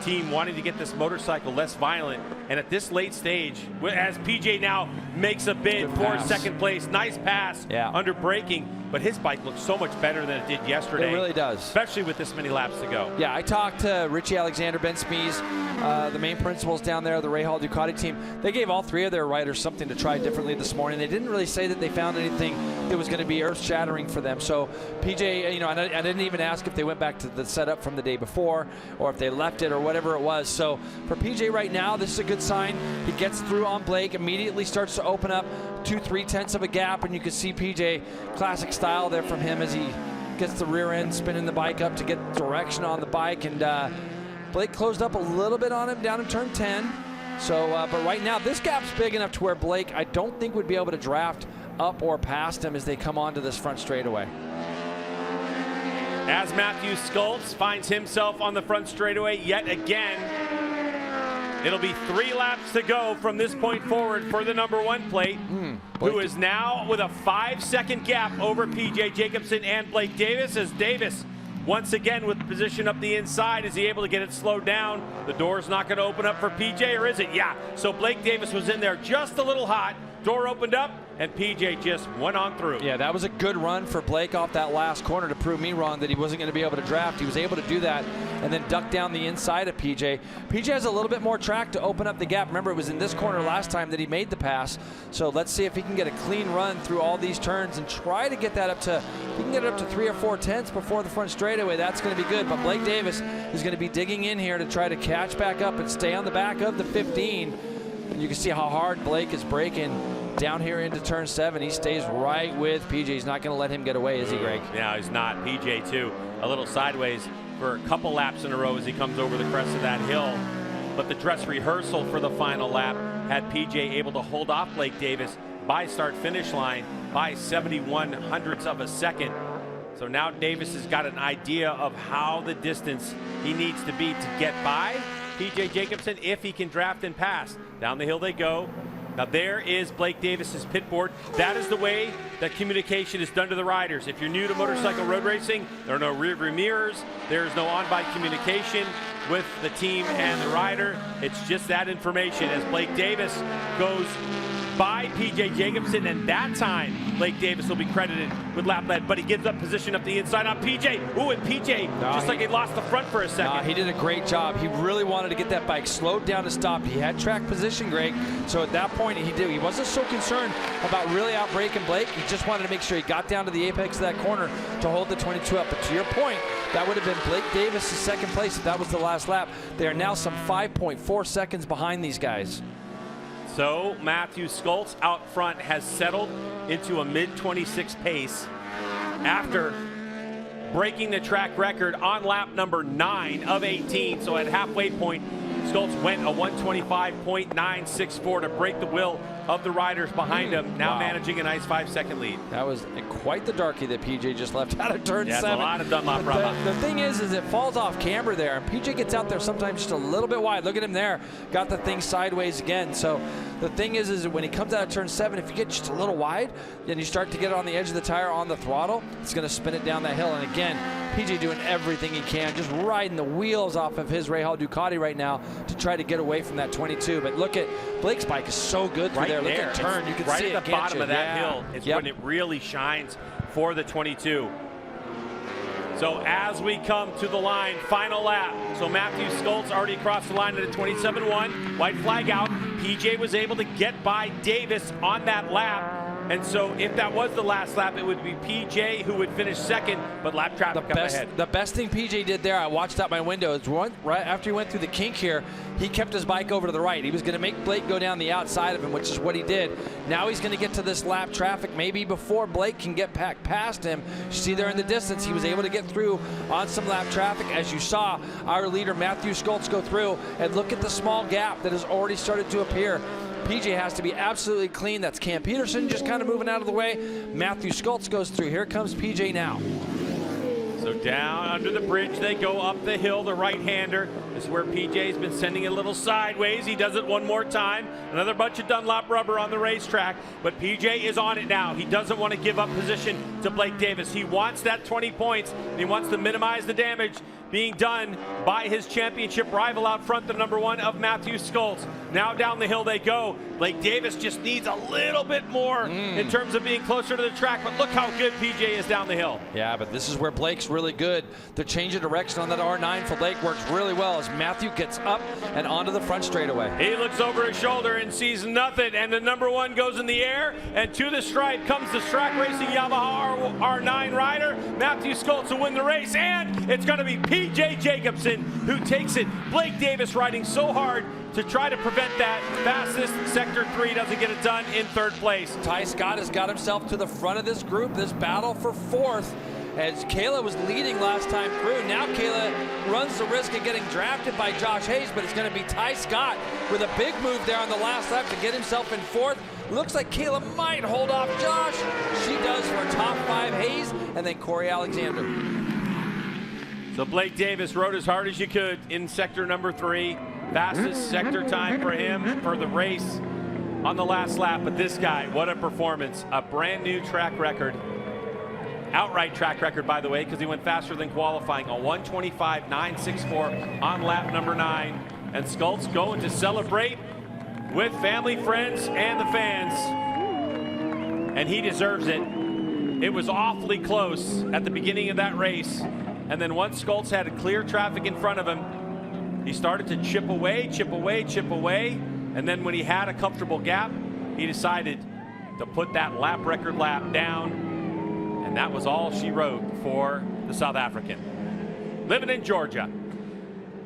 team wanting to get this motorcycle less violent. And at this late stage, as PJ now makes a bid for second place, nice pass under braking, but his bike looks so much better than it did yesterday. It really does. Especially with this many laps to go. Yeah, I talked to Richie Alexander, Ben Smees, the main principals down there, the Ray Hall Ducati team. They gave all three of their riders something to try differently this morning. They didn't really say that they found anything that was going to be earth-shattering for them. So PJ, you know, I didn't even ask if they went back to the setup from the day before or if they left it or whatever it was. So for PJ right now, this is a good sign. He gets through on Blake, immediately starts to open up 2-3 of a gap, and you can see PJ classic style there from him as he gets the rear end spinning the bike up to get direction on the bike. And Blake closed up a little bit on him down in turn 10. So, but right now this gap's big enough to where Blake, I don't think, would be able to draft up or past him as they come onto this front straightaway. As Matthew Skultz finds himself on the front straightaway yet again. It'll be 3 laps to go from this point forward for the #1 plate, who is now with a 5-second gap over PJ Jacobsen and Blake Davis, as Davis once again with position up the inside. Is he able to get it slowed down? The door's not going to open up for PJ, or is it? Yeah, so Blake Davis was in there just a little hot. Door opened up, and PJ just went on through. Yeah, that was a good run for Blake off that last corner to prove me wrong that he wasn't going to be able to draft. He was able to do that and then duck down the inside of PJ. PJ has a little bit more track to open up the gap. Remember, it was in this corner last time that he made the pass. So let's see if he can get a clean run through all these turns and try to get that up to, if he can get it up to 3 or 4 tenths before the front straightaway, that's going to be good. But Blake Davis is going to be digging in here to try to catch back up and stay on the back of the 15. And you can see how hard Blake is braking down here into turn 7. He stays right with PJ. He's not going to let him get away, is he, Greg? No, he's not. PJ, too, a little sideways for a couple laps in a row as he comes over the crest of that hill. But the dress rehearsal for the final lap had PJ able to hold off Blake Davis by start-finish line by 71 hundredths of a second. So now Davis has got an idea of how the distance he needs to be to get by PJ Jacobsen if he can draft and pass. Down the hill they go. Now there is Blake Davis's pit board. That is the way that communication is done to the riders. If you're new to motorcycle road racing, there are no rear view mirrors. There's no on-bike communication with the team and the rider. It's just that information as Blake Davis goes by PJ Jacobsen, and that time Blake Davis will be credited with lap lead, but he gives up position up the inside on PJ. Ooh, and PJ, just like he lost the front for a second. He did a great job. He really wanted to get that bike slowed down to stop. He had track position, Greg, so at that point he wasn't so concerned about really outbraking Blake. He just wanted to make sure he got down to the apex of that corner to hold the 22 up. But to your point, that would have been Blake Davis' second place if that was the last lap. They are now some 5.4 seconds behind these guys. So Matthew Skultz out front has settled into a mid-26 pace after breaking the track record on lap number 9 of 18. So at halfway point, Skultz went a 125.964 to break the will of the riders behind him, now managing a nice 5-second lead. That was quite the darkie that PJ just left out of turn 7. A lot of Dunlop rubber. The thing is it falls off camber there, and PJ gets out there sometimes just a little bit wide. Look at him there, got the thing sideways again. So the thing is when he comes out of turn 7, if you get just a little wide, then you start to get it on the edge of the tire on the throttle, it's going to spin it down that hill. And again, PJ doing everything he can, just riding the wheels off of his Rahal Ducati right now to try to get away from that 22. But look at Blake's bike is so good through there. Look at turn, you can right see it at the bottom of that hill. It's when when it really shines for the 22. So as we come to the line, final lap. So Matthew Skoltz already crossed the line at a 27.1. White flag out. PJ was able to get by Davis on that lap. And so if that was the last lap, it would be PJ who would finish second, but lap traffic up ahead. The best thing PJ did there, I watched out my window, is right after he went through the kink here, he kept his bike over to the right. He was going to make Blake go down the outside of him, which is what he did. Now he's going to get to this lap traffic maybe before Blake can get past him. You see there in the distance, he was able to get through on some lap traffic. As you saw our leader Matthew Skoltz go through, and look at the small gap that has already started to appear. PJ has to be absolutely clean. That's Cam Peterson just kind of moving out of the way. Matthew Skoltz goes through. Here comes PJ now. So down under the bridge they go, up the hill, the right-hander. This is where PJ's been sending it a little sideways. He does it one more time. Another bunch of Dunlop rubber on the racetrack, but PJ is on it now. He doesn't want to give up position to Blake Davis. He wants that 20 points, and he wants to minimize the damage being done by his championship rival out front, the number 1 of Matthew Skoltz. Now down the hill they go. Blake Davis just needs a little bit more in terms of being closer to the track, but look how good PJ is down the hill. Yeah, but this is where Blake's really good. The change of direction on that R9 for Blake works really well as Matthew gets up and onto the front straightaway. He looks over his shoulder and sees nothing, and the number 1 goes in the air, and to the stripe comes the Track Racing Yamaha R9 rider. Matthew Skoltz will win the race, and it's going to be PJ Jacobson who takes it. Blake Davis riding so hard to try to prevent that. Fastest Sector 3 doesn't get it done in 3rd place. Ty Scott has got himself to the front of this group, this battle for 4th. As Kayla was leading last time through, now Kayla runs the risk of getting drafted by Josh Hayes, but it's going to be Ty Scott with a big move there on the last lap to get himself in 4th. Looks like Kayla might hold off Josh. She does for top 5 Hayes, and then Corey Alexander. So Blake Davis rode as hard as you could in sector number 3. Fastest sector time for him for the race on the last lap. But this guy, what a performance. A brand new track record. Outright track record, by the way, because he went faster than qualifying. A 1:25.964 on lap number 9. And Skoltz going to celebrate with family, friends, and the fans. And he deserves it. It was awfully close at the beginning of that race. And then once Skoltz had a clear traffic in front of him, he started to chip away, chip away, chip away. And then when he had a comfortable gap, he decided to put that lap record lap down. And that was all she wrote for the South African. Living in Georgia.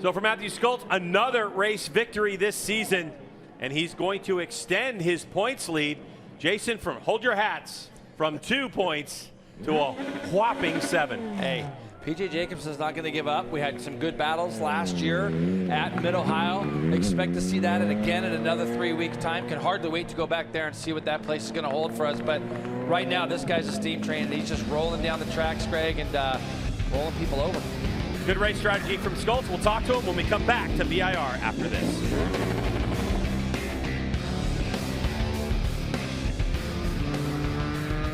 So for Matthew Skoltz, another race victory this season. And he's going to extend his points lead. Jason, hold your hats, from 2 points to a whopping 7. Hey. PJ Jacobson's not going to give up. We had some good battles last year at Mid-Ohio. Expect to see that again in another 3 weeks' time. Can hardly wait to go back there and see what that place is going to hold for us. But right now, this guy's a steam train, and he's just rolling down the tracks, Greg, and rolling people over. Good race strategy from Skoltz. We'll talk to him when we come back to VIR after this.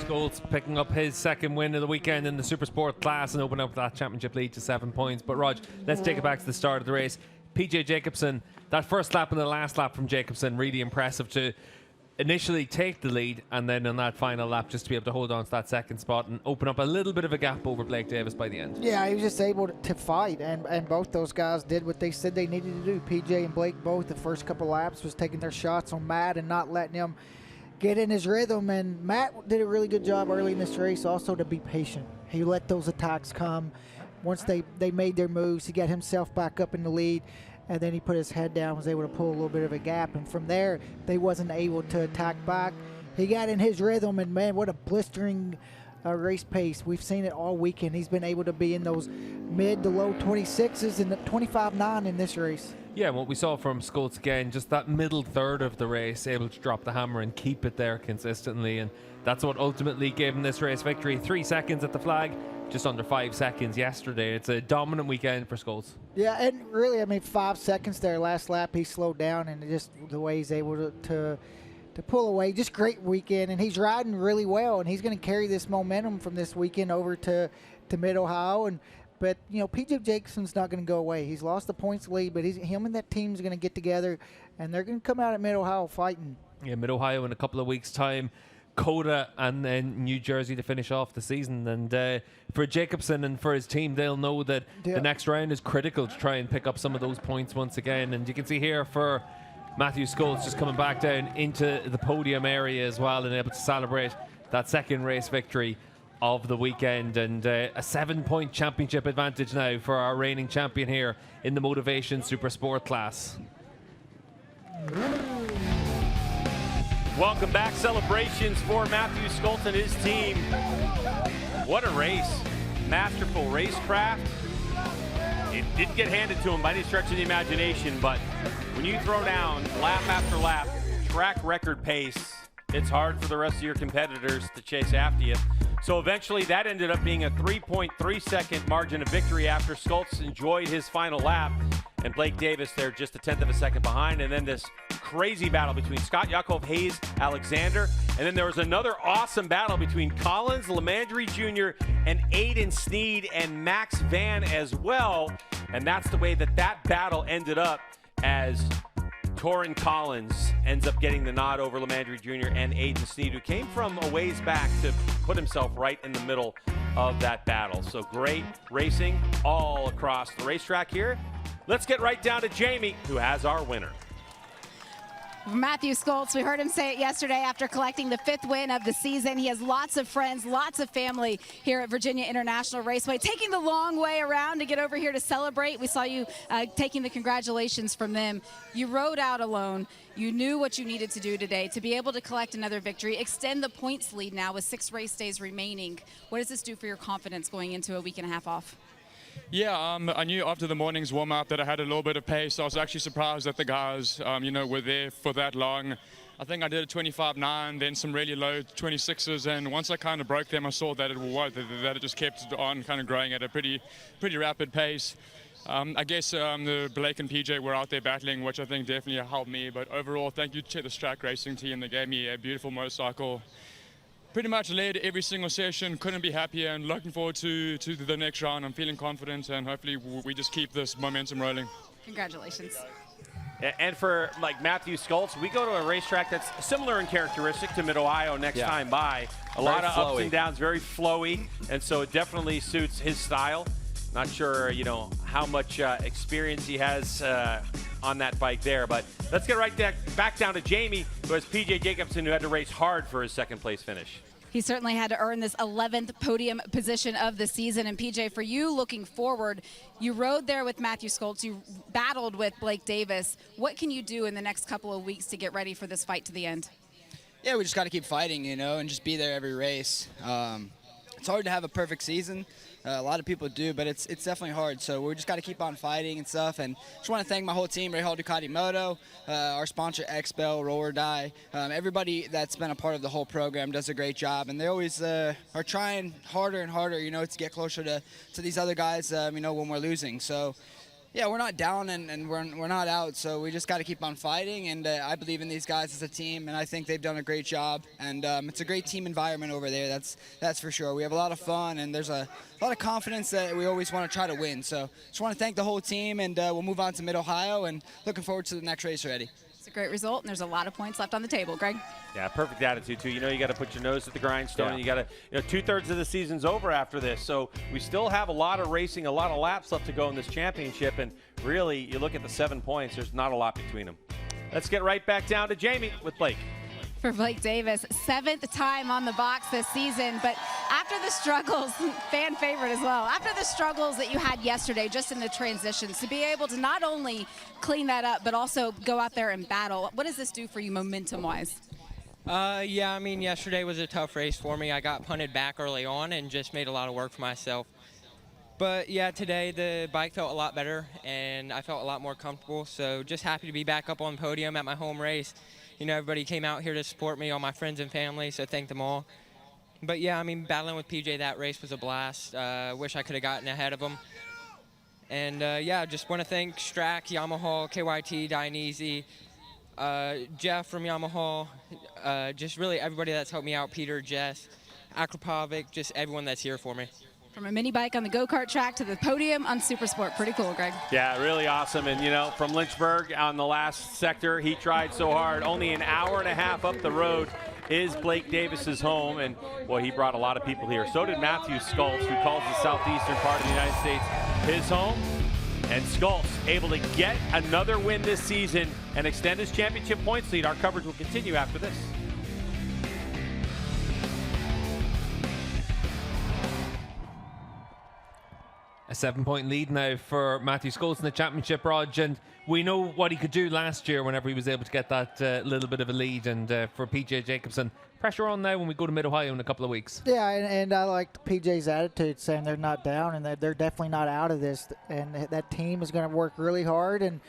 Skoltz picking up his 2nd win of the weekend in the Supersport class and opening up that championship lead to 7 points. But Rog, let's take it back to the start of the race. PJ Jacobson, that first lap and the last lap from Jacobson, really impressive to initially take the lead and then on that final lap just to be able to hold on to that 2nd spot and open up a little bit of a gap over Blake Davis by the end. Yeah, he was just able to fight, and both those guys did what they said they needed to do. PJ and Blake both, the first couple laps, was taking their shots on Matt and not letting him get in his rhythm, and Matt did a really good job early in this race also to be patient. He let those attacks come. Once they made their moves, he got himself back up in the lead, and then he put his head down, was able to pull a little bit of a gap, and from there, they wasn't able to attack back. He got in his rhythm, and man, what a blistering race pace. We've seen it all weekend. He's been able to be in those mid to low 26s and 25.9 in this race. Yeah, what we saw from Schultz again, just that middle third of the race, able to drop the hammer and keep it there consistently, and that's what ultimately gave him this race victory. 3 seconds at the flag, just under 5 seconds yesterday. It's a dominant weekend for Schultz. Yeah, and really, I mean, 5 seconds there last lap, he slowed down, and just the way he's able to pull away, just great weekend, and he's riding really well, and he's going to carry this momentum from this weekend over to Mid-Ohio. But, you know, P.J. Jacobson's not going to go away. He's lost the points lead, but him and that team's going to get together, and they're going to come out at Mid-Ohio fighting. Yeah, Mid-Ohio in a couple of weeks' time. Coda and then New Jersey to finish off the season. And for Jacobson and for his team, they'll know that the next round is critical to try and pick up some of those points once again. And you can see here for Matthew Schultz just coming back down into the podium area as well and able to celebrate that second race victory of the weekend, and a 7-point championship advantage now for our reigning champion here in the Motovation Supersport class. Welcome back. Celebrations for Matthew Schultz and his team. What a race. Masterful racecraft. It didn't get handed to him by any stretch of the imagination, but when you throw down lap after lap, track record pace, it's hard for the rest of your competitors to chase after you. So eventually that ended up being a 3.3 second margin of victory after Schultz enjoyed his final lap, and Blake Davis there just a 1/10 of a second behind. And then this crazy battle between Scott Yakov, Hayes, Alexander. And then there was another awesome battle between Collins, Lemandry Jr., and Aiden Sneed and Max Van as well. And that's the way that battle ended up, as Torin Collins ends up getting the nod over Lemandry Jr. and Aiden Sneed, who came from a ways back to put himself right in the middle of that battle. So great racing all across the racetrack here. Let's get right down to Jamie, who has our winner. Matthew Schultz, we heard him say it yesterday after collecting the 5th win of the season. He has lots of friends, lots of family here at Virginia International Raceway, taking the long way around to get over here to celebrate. We saw you taking the congratulations from them. You rode out alone. You knew what you needed to do today to be able to collect another victory, extend the points lead now with 6 race days remaining. What does this do for your confidence going into a week and a half off? Yeah, I knew after the morning's warm-up that I had a little bit of pace. I was actually surprised that the guys, were there for that long. I think I did a 25.9, then some really low 26s, and once I kind of broke them, I saw that it just kept on kind of growing at a pretty rapid pace. I guess the Blake and PJ were out there battling, which I think definitely helped me. But overall, thank you to the track racing team. They gave me a beautiful motorcycle. Pretty much led every single session, couldn't be happier, and looking forward to the next round. I'm feeling confident, and hopefully we just keep this momentum rolling. Congratulations. And for like Matthew Schultz, we go to a racetrack that's similar in characteristic to Mid-Ohio next time by. A lot of ups and downs, very flowy, and so it definitely suits his style. Not sure, how much experience he has on that bike there, but let's get right back down to Jamie, who has P.J. Jacobson, who had to race hard for his second place finish. He certainly had to earn this 11th podium position of the season. And PJ, for you looking forward, you rode there with Matthew Schultz, you battled with Blake Davis. What can you do in the next couple of weeks to get ready for this fight to the end? Yeah, we just got to keep fighting, and just be there every race. It's hard to have a perfect season. A lot of people do, but it's definitely hard. So we just got to keep on fighting and stuff. And just want to thank my whole team, Rahal Ducati Moto, our sponsor XBell, Roll or Die. Everybody that's been a part of the whole program does a great job, and they always are trying harder and harder, to get closer to these other guys, when we're losing. So. Yeah, we're not down and we're not out, so we just got to keep on fighting, and I believe in these guys as a team, and I think they've done a great job, and it's a great team environment over there, that's for sure. We have a lot of fun, and there's a lot of confidence that we always want to try to win, so just want to thank the whole team, and we'll move on to Mid-Ohio, and looking forward to the next race already. It's a great result, and there's a lot of points left on the table. Greg? Yeah, perfect attitude, too. You got to put your nose at the grindstone. And you got to, 2/3 of the season's over after this. So we still have a lot of racing, a lot of laps left to go in this championship. And really, you look at the 7 points, there's not a lot between them. Let's get right back down to Jamie with Blake. For Blake Davis, 7th time on the box this season, but after the struggles, fan favorite as well, after the struggles that you had yesterday just in the transitions, to be able to not only clean that up, but also go out there and battle, what does this do for you momentum-wise? Yesterday was a tough race for me. I got punted back early on and just made a lot of work for myself. But yeah, today the bike felt a lot better and I felt a lot more comfortable. So just happy to be back up on the podium at my home race. You know, everybody came out here to support me, all my friends and family, so thank them all. But yeah, I mean, battling with PJ that race was a blast. Wish I could have gotten ahead of him. And yeah, just want to thank Strack, Yamaha, KYT, Dionysi, Jeff from Yamaha, just really everybody that's helped me out, Peter, Jess, Akropovic, just everyone that's here for me. From a mini bike on the go-kart track to the podium on Supersport. Pretty cool, Greg. Yeah, really awesome. And, you know, from Lynchburg on the last sector, he tried so hard. Only an hour and a half up the road is Blake Davis's home. And, well, he brought a lot of people here. So did Matthew Skulls, who calls the southeastern part of the United States his home. And Skulls able to get another win this season and extend his championship points lead. Our coverage will continue after this. A 7-point lead now for Matthew Skulls in the championship, Rog, and we know what he could do last year whenever he was able to get that little bit of a lead. And for PJ Jacobson, pressure on now when we go to Mid-Ohio in a couple of weeks. Yeah, and I liked PJ's attitude, saying they're not down and that they're definitely not out of this, and that team is going to work really hard. And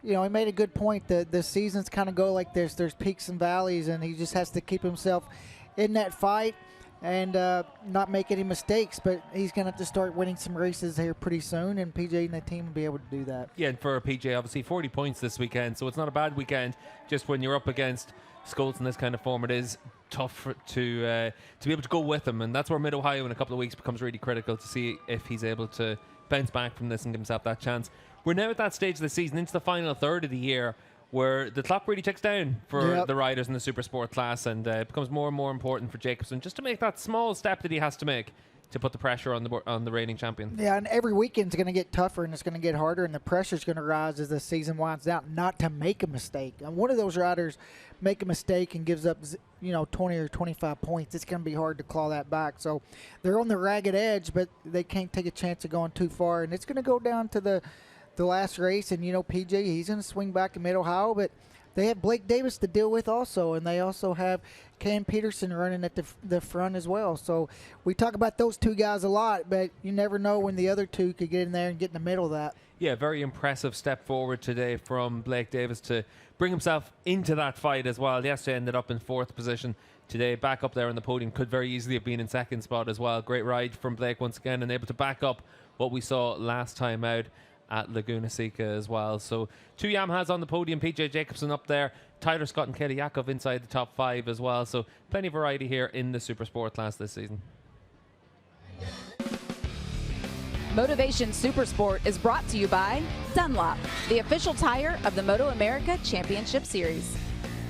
you know, he made a good point that the seasons kind of go like this. There's peaks and valleys, and he just has to keep himself in that fight and not make any mistakes. But he's going to have to start winning some races here pretty soon, and PJ and the team will be able to do that. Yeah, and for PJ, obviously 40 points this weekend, so it's not a bad weekend. Just when you're up against Skulls in this kind of form, it is tough to be able to go with him, and that's where Mid-Ohio in a couple of weeks becomes really critical to see if he's able to bounce back from this and give himself that chance. We're now at that stage of the season, into the final third of the year, where the clock really ticks down for the riders in the Supersport class, and it becomes more and more important for Jacobson just to make that small step that he has to make to put the pressure on the reigning champion. Yeah, and every weekend's going to get tougher and it's going to get harder, and the pressure's going to rise as the season winds down, not to make a mistake. And one of those riders make a mistake and gives up, 20 or 25 points, it's going to be hard to claw that back. So they're on the ragged edge, but they can't take a chance of going too far, and it's going to go down to the last race. And PJ, he's going to swing back in Mid-Ohio, but they have Blake Davis to deal with also, and they also have Cam Peterson running at the front as well. So we talk about those two guys a lot, but you never know when the other two could get in there and get in the middle of that. Yeah, very impressive step forward today from Blake Davis to bring himself into that fight as well. Yesterday ended up in 4th position. Today back up there on the podium, could very easily have been in 2nd spot as well. Great ride from Blake once again, and able to back up what we saw last time out at Laguna Seca as well. So 2 Yamahas on the podium, PJ Jacobson up there, Tyler Scott and Kelly Yakov inside the top 5 as well. So plenty of variety here in the Supersport class this season. Motovation Supersport is brought to you by Dunlop, the official tire of the MotoAmerica Championship Series.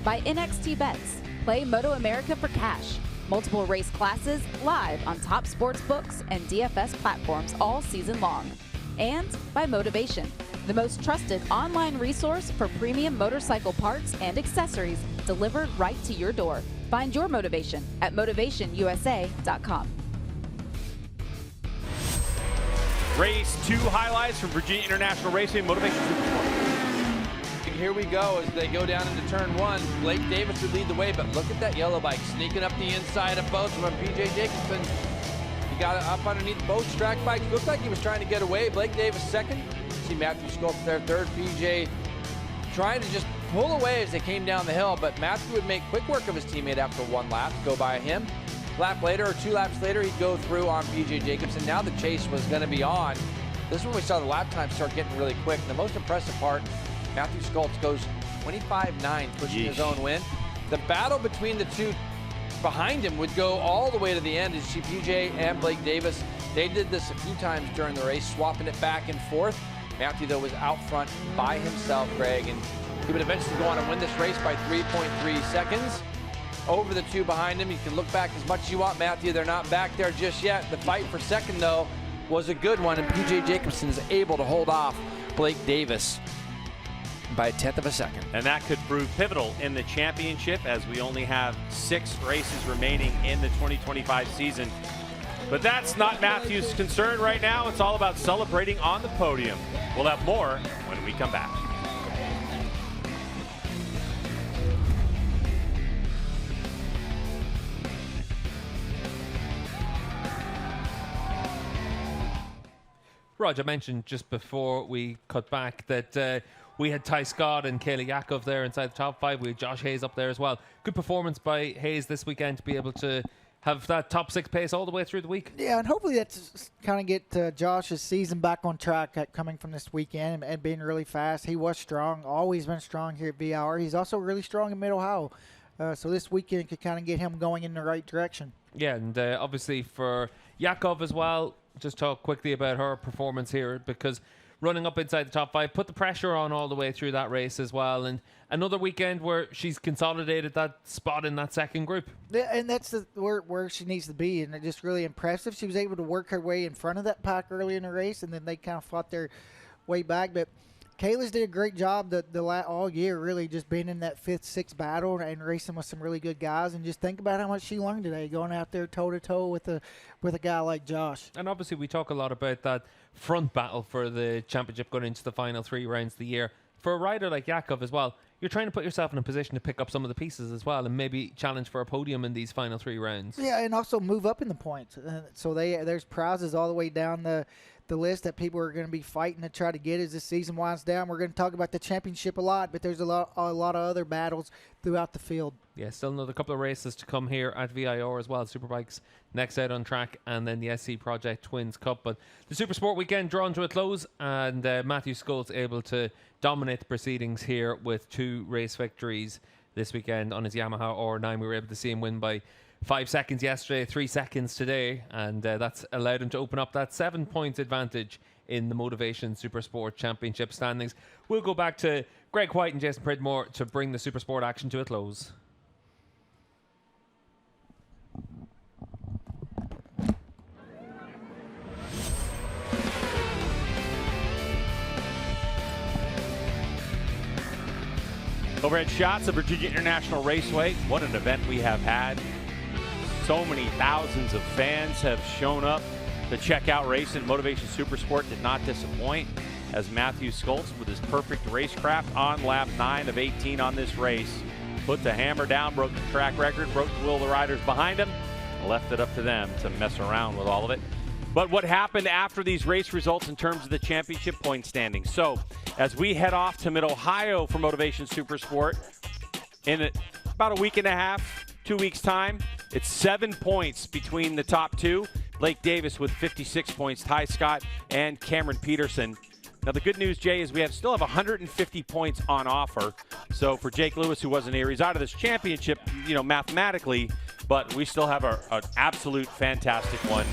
By NXT Bets, play MotoAmerica for cash. Multiple race classes live on top sports books and DFS platforms all season long. And by Motovation, the most trusted online resource for premium motorcycle parts and accessories delivered right to your door. Find your motivation at motivationusa.com. Race 2 highlights from Virginia International Racing, Motovation Supersport. Here we go as they go down into turn 1. Blake Davis would lead the way, but look at that yellow bike sneaking up the inside of both of them. PJ Jacobson, he got up underneath both track bikes. Looked like he was trying to get away. Blake Davis 2nd. See Matthew Skulls there 3rd. PJ trying to just pull away as they came down the hill, but Matthew would make quick work of his teammate after 1 lap, go by him. Lap later, or 2 laps later, he'd go through on PJ Jacobson. Now the chase was going to be on. This is when we saw the lap time start getting really quick. The most impressive part, Matthew Skulls goes 25.9, pushing his own win. The battle between the two behind him would go all the way to the end. As you see PJ and Blake Davis, they did this a few times during the race, swapping it back and forth. Matthew, though, was out front by himself, Greg, and he would eventually go on and win this race by 3.3 seconds. Over the 2 behind him. You can look back as much as you want, Matthew. They're not back there just yet. The fight for 2nd, though, was a good one, and PJ Jacobson is able to hold off Blake Davis by a 1/10 of a second. And that could prove pivotal in the championship, as we only have 6 races remaining in the 2025 season. But that's not Matthew's concern right now. It's all about celebrating on the podium. We'll have more when we come back. Rog, I mentioned just before we cut back that we had Ty Scott and Kayla Yakov there inside the top 5. We had Josh Hayes up there as well. Good performance by Hayes this weekend to be able to have that top 6 pace all the way through the week. Yeah, and hopefully that's kind of get Josh's season back on track coming from this weekend and being really fast. He was strong, always been strong here at VIR. He's also really strong in Mid-Ohio. So this weekend could kind of get him going in the right direction. Yeah, and obviously for Yakov as well, just talk quickly about her performance here, because running up inside the top 5, put the pressure on all the way through that race as well. And another weekend where she's consolidated that spot in that second group. Yeah, and that's where she needs to be, and it's just really impressive. She was able to work her way in front of that pack early in the race, and then they kind of fought their way back. But Kayla's did a great job all year, really just being in that 5th, 6th battle and racing with some really good guys. And just think about how much she learned today, going out there toe-to-toe with a guy like Josh. And obviously we talk a lot about that front battle for the championship going into the final 3 rounds of the year. For a rider like Yakov as well, you're trying to put yourself in a position to pick up some of the pieces as well and maybe challenge for a podium in these final 3 rounds. Yeah, and also move up in the points. So there's prizes all the way down the list that people are going to be fighting to try to get as this season winds down. We're going to talk about the championship a lot, but there's a lot of other battles throughout the field. Yeah, still another couple of races to come here at VIR as well. Superbikes next out on track, and then the SC Project Twins Cup. But the Supersport weekend drawn to a close, and Matthew Skoltz able to dominate the proceedings here with 2 race victories this weekend on his Yamaha R9. We were able to see him win by 5 seconds yesterday, 3 seconds today, and that's allowed him to open up that 7-point advantage in the Motovation Supersport Championship standings. We'll go back to Greg White and Jason Pridmore to bring the Supersport action to a close. Overhead shots of Virginia International Raceway. What an event we have had. So many thousands of fans have shown up to check out racing. Motovation Supersport did not disappoint, as Matthew Skoltz, with his perfect racecraft on lap 9 of 18 on this race, put the hammer down, broke the track record, broke the will of the riders behind him, left it up to them to mess around with all of it. But what happened after these race results in terms of the championship point standings? So as we head off to Mid-Ohio for Motovation Supersport in about a week and a half, 2 weeks time, it's 7 points between the top 2. Blake Davis with 56 points, Ty Scott and Cameron Peterson. Now the good news, Jay, is we still have 150 points on offer. So for Jake Lewis, who wasn't here, he's out of this championship, mathematically, but we still have an absolute fantastic one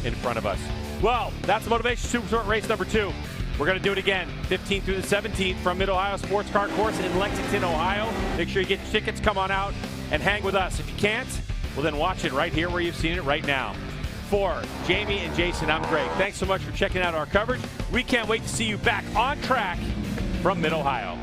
in front of us. Well, that's the Motovation Supersport race number 2. We're going to do it again, 15th through the 17th from Mid-Ohio Sports Car Course in Lexington, Ohio. Make sure you get your tickets, come on out and hang with us. If you can't, well then watch it right here where you've seen it right now. For Jamie and Jason, I'm Greg. Thanks so much for checking out our coverage. We can't wait to see you back on track from Mid-Ohio.